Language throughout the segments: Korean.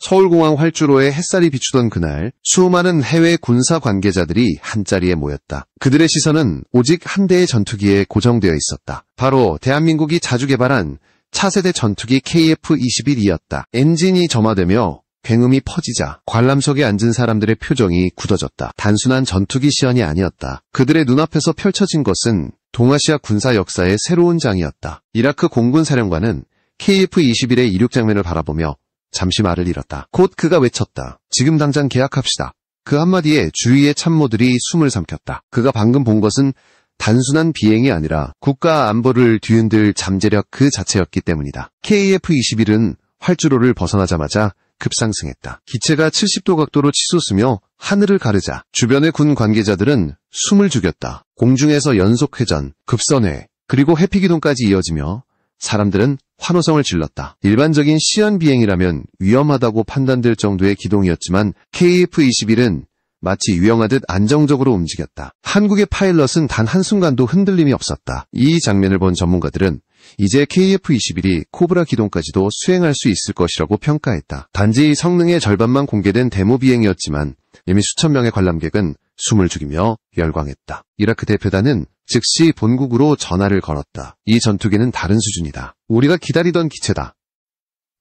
서울공항 활주로에 햇살이 비추던 그날 수많은 해외 군사 관계자들이 한자리에 모였다. 그들의 시선은 오직 한 대의 전투기에 고정되어 있었다. 바로 대한민국이 자주 개발한 차세대 전투기 KF-21이었다. 엔진이 점화되며 굉음이 퍼지자 관람석에 앉은 사람들의 표정이 굳어졌다. 단순한 전투기 시연이 아니었다. 그들의 눈앞에서 펼쳐진 것은 동아시아 군사 역사의 새로운 장이었다. 이라크 공군 사령관은 KF-21의 이륙 장면을 바라보며 잠시 말을 잃었다. 곧 그가 외쳤다. 지금 당장 계약합시다. 그 한마디에 주위의 참모들이 숨을 삼켰다. 그가 방금 본 것은 단순한 비행이 아니라 국가 안보를 뒤흔들 잠재력 그 자체였기 때문이다. KF-21은 활주로를 벗어나자마자 급상승했다. 기체가 70도 각도로 치솟으며 하늘을 가르자 주변의 군 관계자들은 숨을 죽였다. 공중에서 연속 회전, 급선회, 그리고 회피기동까지 이어지며 사람들은 환호성을 질렀다. 일반적인 시연 비행이라면 위험하다고 판단될 정도의 기동이었지만 KF-21은 마치 유영하듯 안정적으로 움직였다. 한국의 파일럿은 단 한순간도 흔들림이 없었다. 이 장면을 본 전문가들은 이제 KF-21이 코브라 기동까지도 수행할 수 있을 것이라고 평가했다. 단지 성능의 절반만 공개된 데모 비행이었지만 이미 수천 명의 관람객은 숨을 죽이며 열광했다. 이라크 대표단은 즉시 본국으로 전화를 걸었다. 이 전투기는 다른 수준이다. 우리가 기다리던 기체다.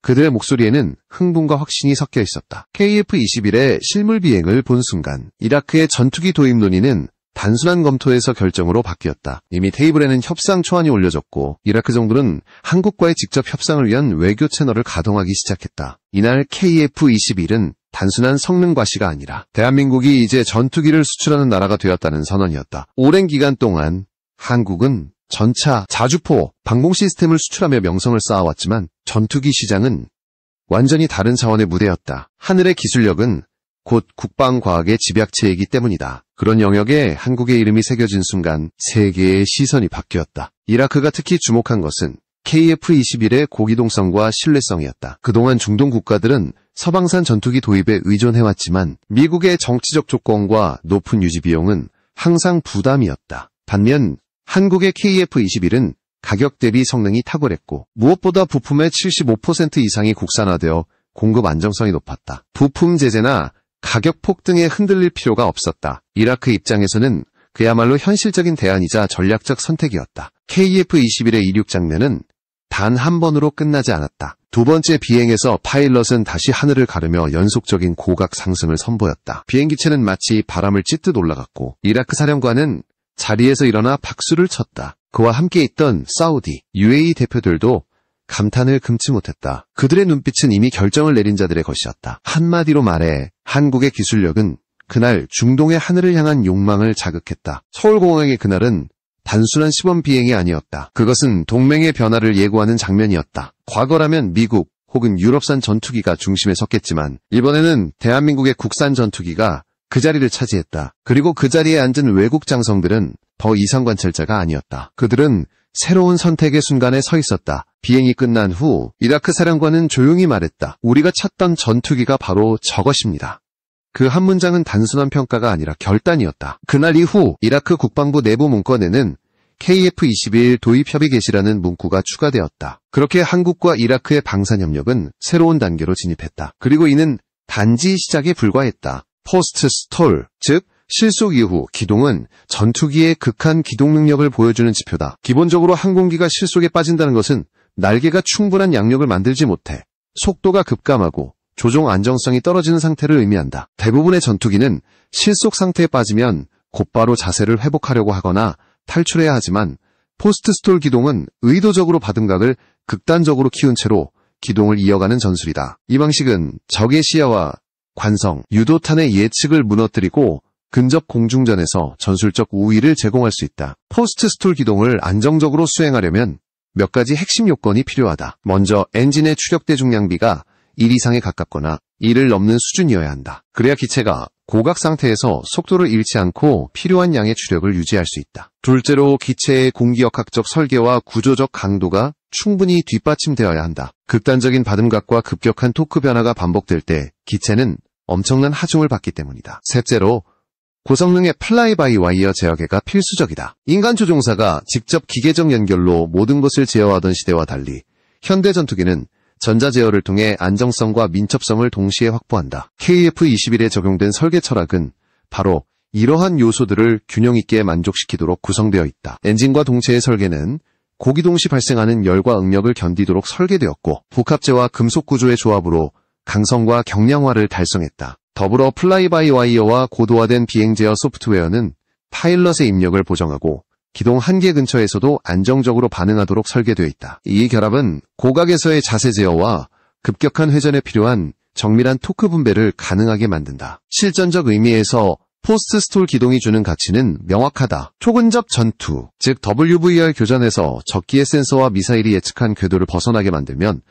그들의 목소리에는 흥분과 확신이 섞여 있었다. KF-21의 실물 비행을 본 순간 이라크의 전투기 도입 논의는 단순한 검토에서 결정으로 바뀌었다. 이미 테이블에는 협상 초안이 올려졌고 이라크 정부는 한국과의 직접 협상을 위한 외교 채널을 가동하기 시작했다. 이날 KF-21은 단순한 성능 과시가 아니라 대한민국이 이제 전투기를 수출하는 나라가 되었다는 선언이었다. 오랜 기간 동안 한국은 전차, 자주포, 방공 시스템을 수출하며 명성을 쌓아왔지만 전투기 시장은 완전히 다른 차원의 무대였다. 하늘의 기술력은 곧 국방과학의 집약체이기 때문이다. 그런 영역에 한국의 이름이 새겨진 순간 세계의 시선이 바뀌었다. 이라크가 특히 주목한 것은 KF-21의 고기동성과 신뢰성이었다. 그동안 중동 국가들은 서방산 전투기 도입에 의존해왔지만 미국의 정치적 조건과 높은 유지 비용은 항상 부담이었다. 반면 한국의 KF-21은 가격 대비 성능이 탁월했고 무엇보다 부품의 75% 이상이 국산화되어 공급 안정성이 높았다. 부품 제재나 가격 폭등에 흔들릴 필요가 없었다. 이라크 입장에서는 그야말로 현실적인 대안이자 전략적 선택이었다. KF-21의 이륙 장면은 단 한 번으로 끝나지 않았다. 두 번째 비행에서 파일럿은 다시 하늘을 가르며 연속적인 고각 상승을 선보였다. 비행기체는 마치 바람을 찢듯 올라갔고 이라크 사령관은 자리에서 일어나 박수를 쳤다. 그와 함께 있던 사우디, UAE 대표들도 감탄을 금치 못했다. 그들의 눈빛은 이미 결정을 내린 자들의 것이었다. 한마디로 말해 한국의 기술력은 그날 중동의 하늘을 향한 욕망을 자극했다. 서울공항의 그날은 단순한 시범 비행이 아니었다. 그것은 동맹의 변화를 예고하는 장면이었다. 과거라면 미국 혹은 유럽산 전투기가 중심에 섰겠지만 이번에는 대한민국의 국산 전투기가 그 자리를 차지했다. 그리고 그 자리에 앉은 외국 장성들은 더 이상 관찰자가 아니었다. 그들은 새로운 선택의 순간에 서 있었다. 비행이 끝난 후 이라크 사령관은 조용히 말했다. 우리가 찾던 전투기가 바로 저것입니다. 그 한 문장은 단순한 평가가 아니라 결단이었다. 그날 이후 이라크 국방부 내부 문건에는 KF-21 도입 협의 개시라는 문구가 추가되었다. 그렇게 한국과 이라크의 방산협력은 새로운 단계로 진입했다. 그리고 이는 단지 시작에 불과했다. 포스트 스톨, 즉 실속 이후 기동은 전투기의 극한 기동 능력을 보여주는 지표다. 기본적으로 항공기가 실속에 빠진다는 것은 날개가 충분한 양력을 만들지 못해 속도가 급감하고 조종 안정성이 떨어지는 상태를 의미한다. 대부분의 전투기는 실속 상태에 빠지면 곧바로 자세를 회복하려고 하거나 탈출해야 하지만 포스트 스톨 기동은 의도적으로 받음각을 극단적으로 키운 채로 기동을 이어가는 전술이다. 이 방식은 적의 시야와 관성, 유도탄의 예측을 무너뜨리고 근접 공중전에서 전술적 우위를 제공할 수 있다. 포스트 스톨 기동을 안정적으로 수행하려면 몇 가지 핵심 요건이 필요하다. 먼저 엔진의 추력 대중 양비가 1 이상에 가깝거나 1을 넘는 수준이어야 한다. 그래야 기체가 고각 상태에서 속도를 잃지 않고 필요한 양의 추력을 유지할 수 있다. 둘째로 기체의 공기역학적 설계와 구조적 강도가 충분히 뒷받침되어야 한다. 극단적인 받음각과 급격한 토크 변화가 반복될 때 기체는 엄청난 하중을 받기 때문이다. 셋째로 고성능의 플라이바이와이어 제어계가 필수적이다. 인간 조종사가 직접 기계적 연결로 모든 것을 제어하던 시대와 달리 현대 전투기는 전자 제어를 통해 안정성과 민첩성을 동시에 확보한다. KF-21에 적용된 설계 철학은 바로 이러한 요소들을 균형 있게 만족시키도록 구성되어 있다. 엔진과 동체의 설계는 고기동 시 발생하는 열과 응력을 견디도록 설계되었고, 복합재와 금속 구조의 조합으로 강성과 경량화를 달성했다. 더불어 플라이바이와이어와 고도화된 비행 제어 소프트웨어는 파일럿의 입력을 보정하고 기동 한계 근처에서도 안정적으로 반응하도록 설계되어 있다. 이 결합은 고각에서의 자세 제어와 급격한 회전에 필요한 정밀한 토크 분배를 가능하게 만든다. 실전적 의미에서 포스트 스톨 기동이 주는 가치는 명확하다. 초근접 전투, 즉 WVR 교전에서 적기의 센서와 미사일이 예측한 궤도를 벗어나게 만들면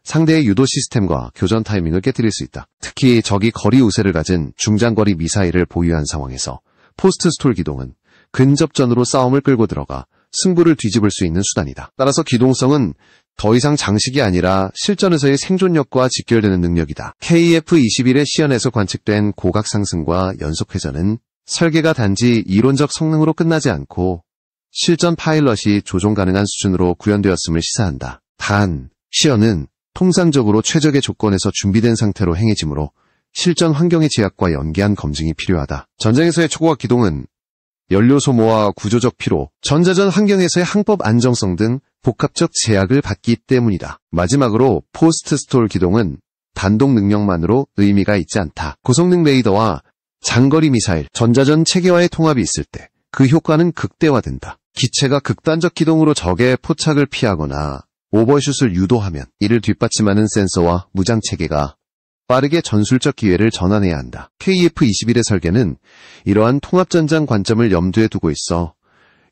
상대의 유도 시스템과 교전 타이밍을 깨뜨릴 수 있다. 특히 적이 거리 우세를 가진 중장거리 미사일을 보유한 상황에서 포스트 스톨 기동은 근접전으로 싸움을 끌고 들어가 승부를 뒤집을 수 있는 수단이다. 따라서 기동성은 더 이상 장식이 아니라 실전에서의 생존력과 직결되는 능력이다. KF-21의 시연에서 관측된 고각 상승과 연속 회전은 설계가 단지 이론적 성능으로 끝나지 않고 실전 파일럿이 조종 가능한 수준으로 구현되었음을 시사한다. 단, 시연은 통상적으로 최적의 조건에서 준비된 상태로 행해지므로 실전 환경의 제약과 연계한 검증이 필요하다. 전쟁에서의 초고각 기동은 연료 소모와 구조적 피로, 전자전 환경에서의 항법 안정성 등 복합적 제약을 받기 때문이다. 마지막으로 포스트 스톨 기동은 단독 능력만으로 의미가 있지 않다. 고성능 레이더와 장거리 미사일, 전자전 체계와의 통합이 있을 때 그 효과는 극대화된다. 기체가 극단적 기동으로 적의 포착을 피하거나 오버슛을 유도하면 이를 뒷받침하는 센서와 무장 체계가 빠르게 전술적 기회를 전환해야 한다. KF-21의 설계는 이러한 통합전장 관점을 염두에 두고 있어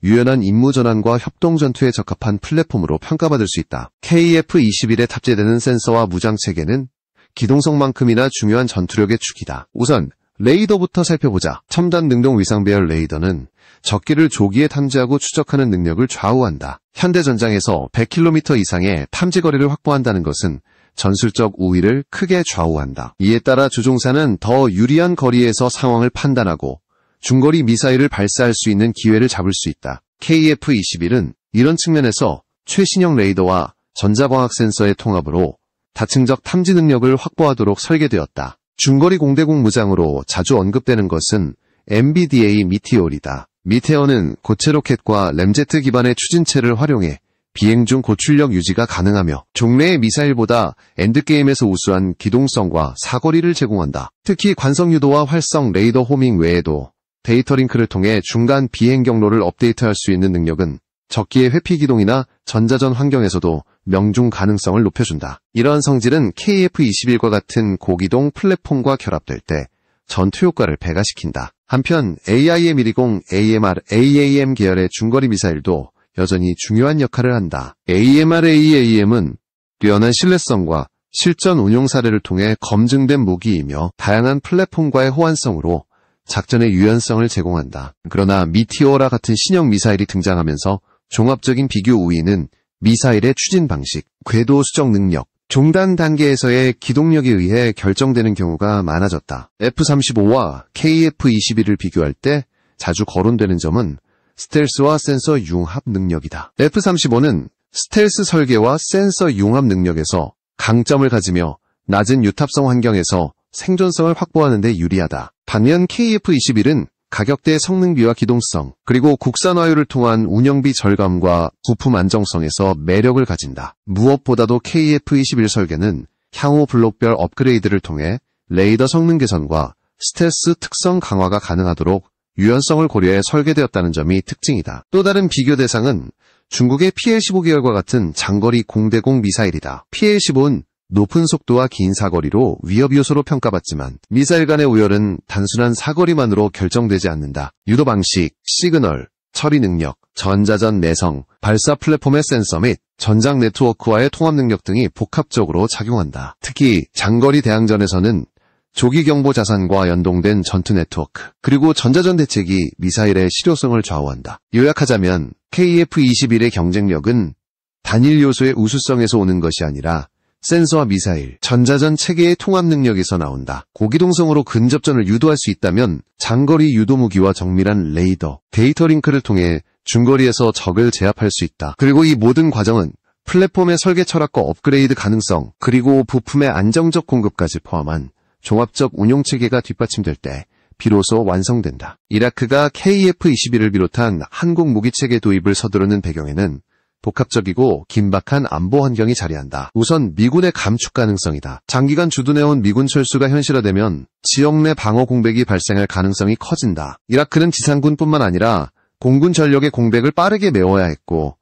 유연한 임무 전환과 협동 전투에 적합한 플랫폼으로 평가받을 수 있다. KF-21에 탑재되는 센서와 무장 체계는 기동성만큼이나 중요한 전투력의 축이다. 우선 레이더부터 살펴보자. 첨단 능동 위상 배열 레이더는 적기를 조기에 탐지하고 추적하는 능력을 좌우한다. 현대 전장에서 100km 이상의 탐지 거리를 확보한다는 것은 전술적 우위를 크게 좌우한다. 이에 따라 조종사는 더 유리한 거리에서 상황을 판단하고 중거리 미사일을 발사할 수 있는 기회를 잡을 수 있다. KF-21은 이런 측면에서 최신형 레이더와 전자광학 센서의 통합으로 다층적 탐지 능력을 확보하도록 설계되었다. 중거리 공대공 무장으로 자주 언급되는 것은 MBDA 미티올이다. 미테어는 고체 로켓과 램제트 기반의 추진체를 활용해 비행 중 고출력 유지가 가능하며 종래의 미사일보다 엔드게임에서 우수한 기동성과 사거리를 제공한다. 특히 관성 유도와 활성 레이더 호밍 외에도 데이터 링크를 통해 중간 비행 경로를 업데이트할 수 있는 능력은 적기의 회피 기동이나 전자전 환경에서도 명중 가능성을 높여준다. 이러한 성질은 KF-21과 같은 고기동 플랫폼과 결합될 때 전투 효과를 배가시킨다. 한편 AIM-120, AAM 계열의 중거리 미사일도 여전히 중요한 역할을 한다. AMRAAM은 뛰어난 신뢰성과 실전 운용 사례를 통해 검증된 무기이며 다양한 플랫폼과의 호환성으로 작전의 유연성을 제공한다. 그러나 미티오라 같은 신형 미사일이 등장하면서 종합적인 비교 우위는 미사일의 추진 방식, 궤도 수정 능력, 종단 단계에서의 기동력에 의해 결정되는 경우가 많아졌다. F-35와 KF-21을 비교할 때 자주 거론되는 점은 스텔스와 센서 융합 능력이다. F-35는 스텔스 설계와 센서 융합 능력에서 강점을 가지며 낮은 유탑성 환경에서 생존성을 확보하는 데 유리하다. 반면 KF-21은 가격대 성능비와 기동성, 그리고 국산화율을 통한 운영비 절감과 부품 안정성에서 매력을 가진다. 무엇보다도 KF-21 설계는 향후 블록별 업그레이드를 통해 레이더 성능 개선과 스텔스 특성 강화가 가능하도록 유연성을 고려해 설계되었다는 점이 특징이다. 또 다른 비교 대상은 중국의 PL-15 계열과 같은 장거리 공대공 미사일이다. PL-15는 높은 속도와 긴 사거리로 위협 요소로 평가받지만 미사일 간의 우열은 단순한 사거리만으로 결정되지 않는다. 유도 방식, 시그널, 처리 능력, 전자전 내성, 발사 플랫폼의 센서 및 전장 네트워크와의 통합 능력 등이 복합적으로 작용한다. 특히 장거리 대항전에서는 조기 경보 자산과 연동된 전투 네트워크, 그리고 전자전 대책이 미사일의 실효성을 좌우한다. 요약하자면 KF-21의 경쟁력은 단일 요소의 우수성에서 오는 것이 아니라 센서와 미사일, 전자전 체계의 통합 능력에서 나온다. 고기동성으로 근접전을 유도할 수 있다면 장거리 유도 무기와 정밀한 레이더, 데이터 링크를 통해 중거리에서 적을 제압할 수 있다. 그리고 이 모든 과정은 플랫폼의 설계 철학과 업그레이드 가능성, 그리고 부품의 안정적 공급까지 포함한 종합적 운용 체계가 뒷받침될 때 비로소 완성된다. 이라크가 KF-21을 비롯한 한국 무기체계 도입을 서두르는 배경에는 복합적이고 긴박한 안보 환경이 자리한다. 우선 미군의 감축 가능성이다. 장기간 주둔해온 미군 철수가 현실화되면 지역 내 방어 공백이 발생할 가능성이 커진다. 이라크는 지상군뿐만 아니라 공군 전력의 공백을 빠르게 메워야 했고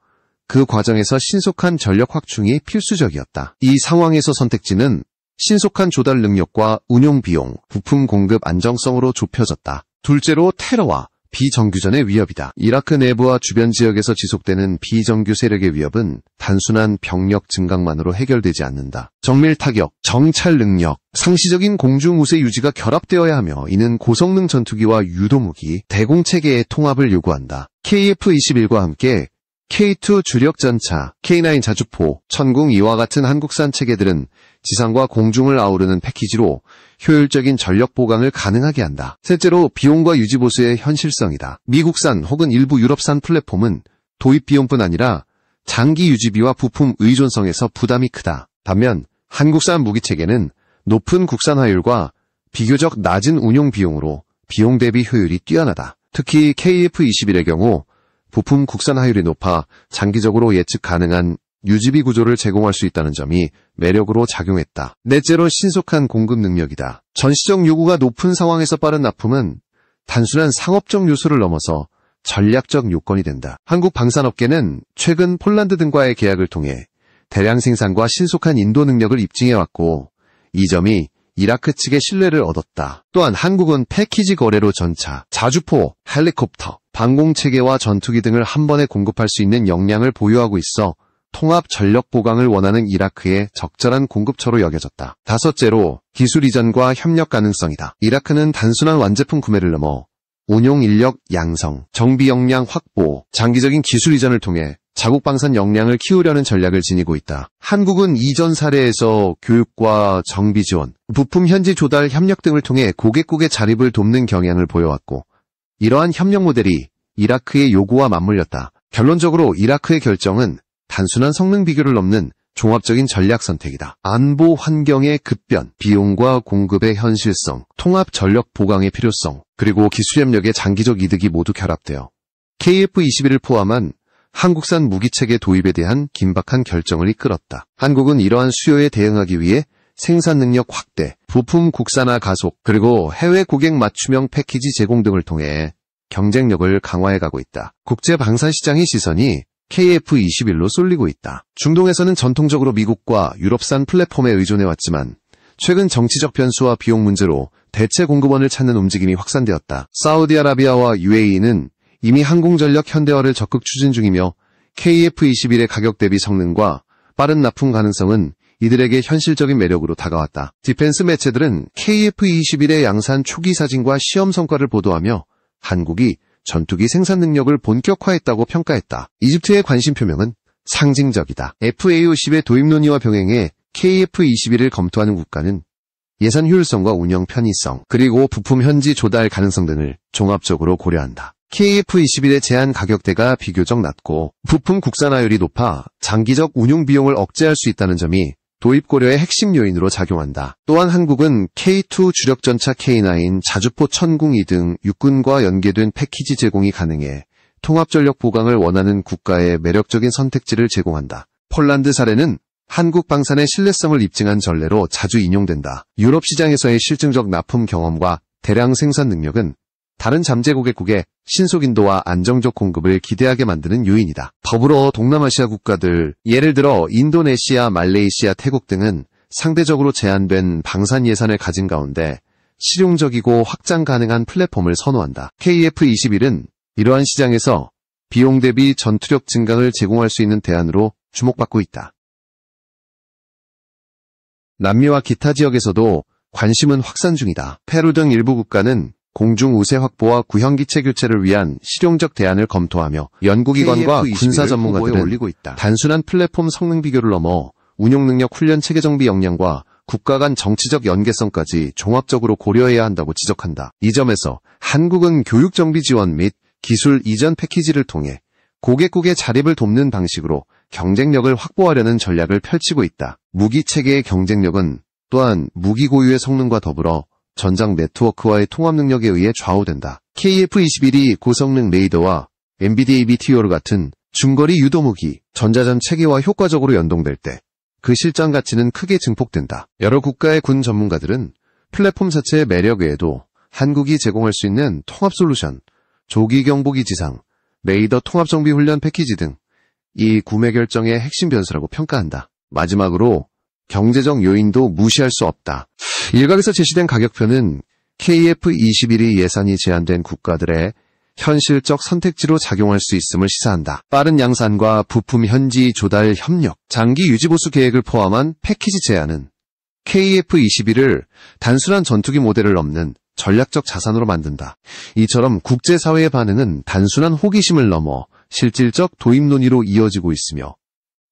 그 과정에서 신속한 전력 확충이 필수적이었다. 이 상황에서 선택지는 신속한 조달 능력과 운용 비용, 부품 공급 안정성으로 좁혀졌다. 둘째로 테러와 비정규전의 위협이다. 이라크 내부와 주변 지역에서 지속되는 비정규 세력의 위협은 단순한 병력 증강만으로 해결되지 않는다. 정밀 타격, 정찰 능력, 상시적인 공중 우세 유지가 결합되어야 하며 이는 고성능 전투기와 유도무기, 대공체계의 통합을 요구한다. KF-21과 함께 K2 주력전차, K9 자주포, 천궁 이와 같은 한국산 체계들은 지상과 공중을 아우르는 패키지로 효율적인 전력 보강을 가능하게 한다. 셋째로 비용과 유지 보수의 현실성이다. 미국산 혹은 일부 유럽산 플랫폼은 도입 비용뿐 아니라 장기 유지비와 부품 의존성에서 부담이 크다. 반면 한국산 무기체계는 높은 국산화율과 비교적 낮은 운용 비용으로 비용 대비 효율이 뛰어나다. 특히 KF-21의 경우 부품 국산화율이 높아 장기적으로 예측 가능한 유지비 구조를 제공할 수 있다는 점이 매력으로 작용했다. 넷째로 신속한 공급 능력이다. 전시적 요구가 높은 상황에서 빠른 납품은 단순한 상업적 요소를 넘어서 전략적 요건이 된다. 한국 방산업계는 최근 폴란드 등과의 계약을 통해 대량 생산과 신속한 인도 능력을 입증해왔고 이 점이 이라크 측의 신뢰를 얻었다. 또한 한국은 패키지 거래로 전차, 자주포, 헬리콥터, 방공체계와 전투기 등을 한 번에 공급할 수 있는 역량을 보유하고 있어 통합 전력 보강을 원하는 이라크의 적절한 공급처로 여겨졌다. 다섯째로 기술 이전과 협력 가능성이다. 이라크는 단순한 완제품 구매를 넘어 운용 인력 양성, 정비 역량 확보, 장기적인 기술 이전을 통해 자국 방산 역량을 키우려는 전략을 지니고 있다. 한국은 이전 사례에서 교육과 정비 지원, 부품 현지 조달 협력 등을 통해 고객국의 자립을 돕는 경향을 보여왔고 이러한 협력 모델이 이라크의 요구와 맞물렸다. 결론적으로 이라크의 결정은 단순한 성능 비교를 넘는 종합적인 전략 선택이다. 안보 환경의 급변, 비용과 공급의 현실성, 통합 전력 보강의 필요성, 그리고 기술 협력의 장기적 이득이 모두 결합되어 KF-21을 포함한 한국산 무기체계 도입에 대한 긴박한 결정을 이끌었다. 한국은 이러한 수요에 대응하기 위해 생산 능력 확대, 부품 국산화 가속, 그리고 해외 고객 맞춤형 패키지 제공 등을 통해 경쟁력을 강화해가고 있다. 국제 방산 시장의 시선이 KF-21로 쏠리고 있다. 중동에서는 전통적으로 미국과 유럽산 플랫폼에 의존해왔지만 최근 정치적 변수와 비용 문제로 대체 공급원을 찾는 움직임이 확산되었다. 사우디아라비아와 UAE는 이미 항공전력 현대화를 적극 추진 중이며 KF-21의 가격 대비 성능과 빠른 납품 가능성은 이들에게 현실적인 매력으로 다가왔다. 디펜스 매체들은 KF-21의 양산 초기 사진과 시험 성과를 보도하며 한국이 전투기 생산 능력을 본격화했다고 평가했다. 이집트의 관심 표명은 상징적이다. FA-50의 도입 논의와 병행해 KF-21을 검토하는 국가는 예산 효율성과 운영 편의성, 그리고 부품 현지 조달 가능성 등을 종합적으로 고려한다. KF-21의 제한 가격대가 비교적 낮고 부품 국산화율이 높아 장기적 운용 비용을 억제할 수 있다는 점이 도입 고려의 핵심 요인으로 작용한다. 또한 한국은 K2 주력전차 K9, 자주포 천궁 등 육군과 연계된 패키지 제공이 가능해 통합전력 보강을 원하는 국가의 매력적인 선택지를 제공한다. 폴란드 사례는 한국 방산의 신뢰성을 입증한 전례로 자주 인용된다. 유럽 시장에서의 실증적 납품 경험과 대량 생산 능력은 다른 잠재 고객국의 신속 인도와 안정적 공급을 기대하게 만드는 요인이다. 더불어 동남아시아 국가들, 예를 들어 인도네시아, 말레이시아, 태국 등은 상대적으로 제한된 방산 예산을 가진 가운데 실용적이고 확장 가능한 플랫폼을 선호한다. KF-21은 이러한 시장에서 비용 대비 전투력 증강을 제공할 수 있는 대안으로 주목받고 있다. 남미와 기타 지역에서도 관심은 확산 중이다. 페루 등 일부 국가는 공중 우세 확보와 구형기체 교체를 위한 실용적 대안을 검토하며 연구기관과 군사 전문가들은 올리고 있다. 단순한 플랫폼 성능 비교를 넘어 운용 능력 훈련 체계 정비 역량과 국가 간 정치적 연계성까지 종합적으로 고려해야 한다고 지적한다. 이 점에서 한국은 교육 정비 지원 및 기술 이전 패키지를 통해 고객국의 자립을 돕는 방식으로 경쟁력을 확보하려는 전략을 펼치고 있다. 무기 체계의 경쟁력은 또한 무기 고유의 성능과 더불어 전장 네트워크와의 통합 능력에 의해 좌우된다. KF-21이 고성능 레이더와 NVIDIA BTOR 같은 중거리 유도무기, 전자전 체계와 효과적으로 연동될 때 그 실전 가치는 크게 증폭된다. 여러 국가의 군 전문가들은 플랫폼 자체의 매력 외에도 한국이 제공할 수 있는 통합 솔루션, 조기 경보기 지상, 레이더 통합 정비 훈련 패키지 등 이 구매 결정의 핵심 변수라고 평가한다. 마지막으로 경제적 요인도 무시할 수 없다. 일각에서 제시된 가격표는 KF-21이 예산이 제한된 국가들의 현실적 선택지로 작용할 수 있음을 시사한다. 빠른 양산과 부품 현지 조달 협력, 장기 유지보수 계획을 포함한 패키지 제안은 KF-21을 단순한 전투기 모델을 넘는 전략적 자산으로 만든다. 이처럼 국제사회의 반응은 단순한 호기심을 넘어 실질적 도입 논의로 이어지고 있으며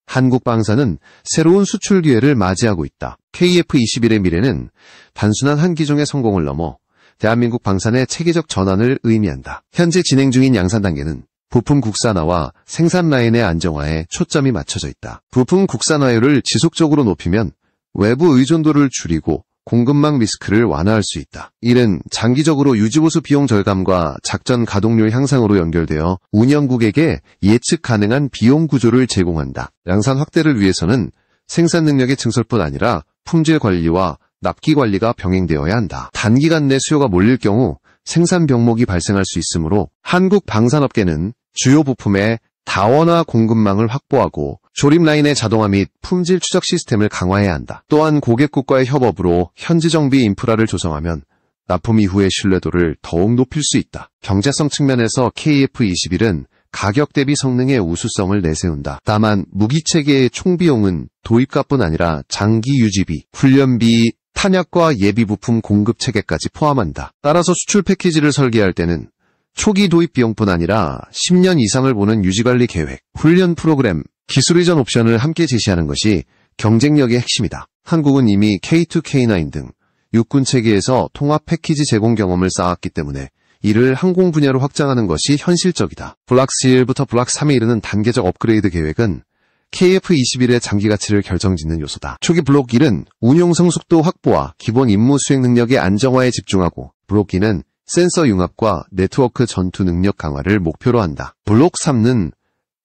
한국 방산은 새로운 수출 기회를 맞이하고 있다. KF-21의 미래는 단순한 한 기종의 성공을 넘어 대한민국 방산의 체계적 전환을 의미한다. 현재 진행 중인 양산 단계는 부품 국산화와 생산 라인의 안정화에 초점이 맞춰져 있다. 부품 국산화율을 지속적으로 높이면 외부 의존도를 줄이고 공급망 리스크를 완화할 수 있다. 이는 장기적으로 유지보수 비용 절감과 작전 가동률 향상으로 연결되어 운영국에게 예측 가능한 비용 구조를 제공한다. 양산 확대를 위해서는 생산 능력의 증설뿐 아니라 품질 관리와 납기 관리가 병행되어야 한다. 단기간 내 수요가 몰릴 경우 생산 병목이 발생할 수 있으므로 한국 방산업계는 주요 부품의 다원화 공급망을 확보하고 조립 라인의 자동화 및 품질 추적 시스템을 강화해야 한다. 또한 고객국과의 협업으로 현지 정비 인프라를 조성하면 납품 이후의 신뢰도를 더욱 높일 수 있다. 경제성 측면에서 KF-21은 가격 대비 성능의 우수성을 내세운다. 다만 무기체계의 총비용은 도입가뿐 아니라 장기 유지비, 훈련비, 탄약과 예비 부품 공급 체계까지 포함한다. 따라서 수출 패키지를 설계할 때는 초기 도입 비용뿐 아니라 10년 이상을 보는 유지관리 계획, 훈련 프로그램, 기술 이전 옵션을 함께 제시하는 것이 경쟁력의 핵심이다. 한국은 이미 K2, K9 등 육군 체계에서 통합 패키지 제공 경험을 쌓았기 때문에 이를 항공 분야로 확장하는 것이 현실적이다. 블락 1부터 블락 3에 이르는 단계적 업그레이드 계획은 KF-21의 장기 가치를 결정짓는 요소다. 초기 블록 1은 운용 성숙도 확보와 기본 임무 수행 능력의 안정화에 집중하고 블록 2는 센서 융합과 네트워크 전투 능력 강화를 목표로 한다. 블록 3는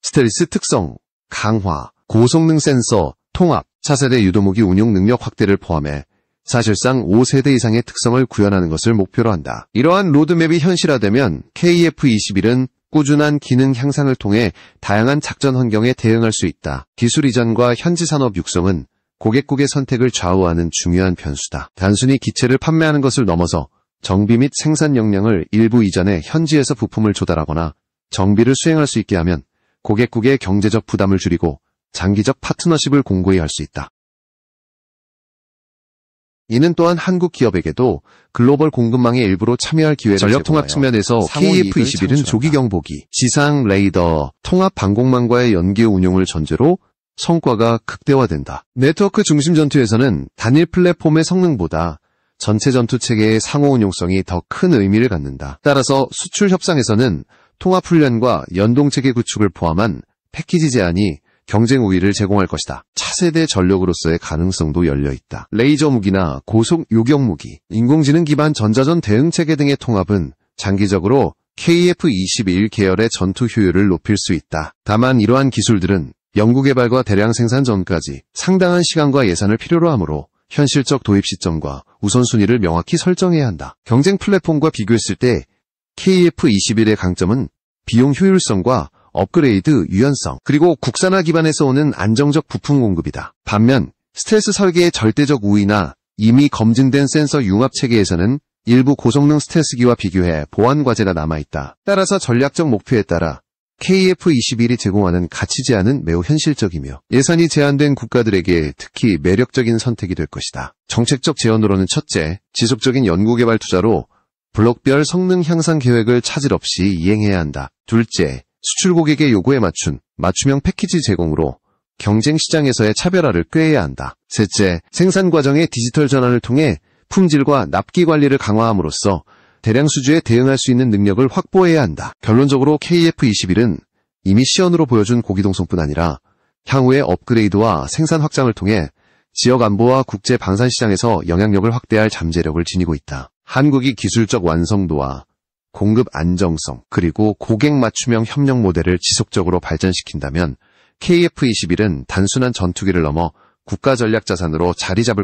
스텔리스 특성, 강화, 고성능 센서, 통합, 차세대 유도무기 운용 능력 확대를 포함해 사실상 5세대 이상의 특성을 구현하는 것을 목표로 한다. 이러한 로드맵이 현실화되면 KF-21은 꾸준한 기능 향상을 통해 다양한 작전 환경에 대응할 수 있다. 기술 이전과 현지 산업 육성은 고객국의 선택을 좌우하는 중요한 변수다. 단순히 기체를 판매하는 것을 넘어서 정비 및 생산 역량을 일부 이전에 현지에서 부품을 조달하거나 정비를 수행할 수 있게 하면 고객국의 경제적 부담을 줄이고 장기적 파트너십을 공고히 할 수 있다. 이는 또한 한국 기업에게도 글로벌 공급망의 일부로 참여할 기회를 전력 통합 측면에서 KF-21은 조기 경보기, 지상 레이더, 통합 방공망과의 연계 운용을 전제로 성과가 극대화된다. 네트워크 중심 전투에서는 단일 플랫폼의 성능보다 전체 전투 체계의 상호 운용성이 더 큰 의미를 갖는다. 따라서 수출 협상에서는 통합 훈련과 연동 체계 구축을 포함한 패키지 제안이 경쟁 우위를 제공할 것이다. 차세대 전력으로서의 가능성도 열려있다. 레이저 무기나 고속 요격 무기, 인공지능 기반 전자전 대응 체계 등의 통합은 장기적으로 KF-21 계열의 전투 효율을 높일 수 있다. 다만 이러한 기술들은 연구개발과 대량 생산 전까지 상당한 시간과 예산을 필요로 하므로 현실적 도입 시점과 우선순위를 명확히 설정해야 한다. 경쟁 플랫폼과 비교했을 때 KF-21의 강점은 비용 효율성과 업그레이드 유연성, 그리고 국산화 기반에서 오는 안정적 부품 공급이다. 반면 스텔스 설계의 절대적 우위나 이미 검증된 센서 융합 체계에서는 일부 고성능 스텔스기와 비교해 보완 과제가 남아있다. 따라서 전략적 목표에 따라 KF-21이 제공하는 가치 제한은 매우 현실적이며 예산이 제한된 국가들에게 특히 매력적인 선택이 될 것이다. 정책적 제언으로는 첫째, 지속적인 연구개발 투자로 블록별 성능 향상 계획을 차질 없이 이행해야 한다. 둘째, 수출 고객의 요구에 맞춘 맞춤형 패키지 제공으로 경쟁 시장에서의 차별화를 꾀해야 한다. 셋째, 생산 과정의 디지털 전환을 통해 품질과 납기 관리를 강화함으로써 대량 수주에 대응할 수 있는 능력을 확보해야 한다. 결론적으로 KF-21은 이미 시연으로 보여준 고기동성뿐 아니라 향후의 업그레이드와 생산 확장을 통해 지역 안보와 국제 방산 시장에서 영향력을 확대할 잠재력을 지니고 있다. 한국이 기술적 완성도와 공급 안정성, 그리고 고객 맞춤형 협력 모델을 지속적으로 발전시킨다면 KF-21은 단순한 전투기를 넘어 국가 전략 자산으로 자리 잡을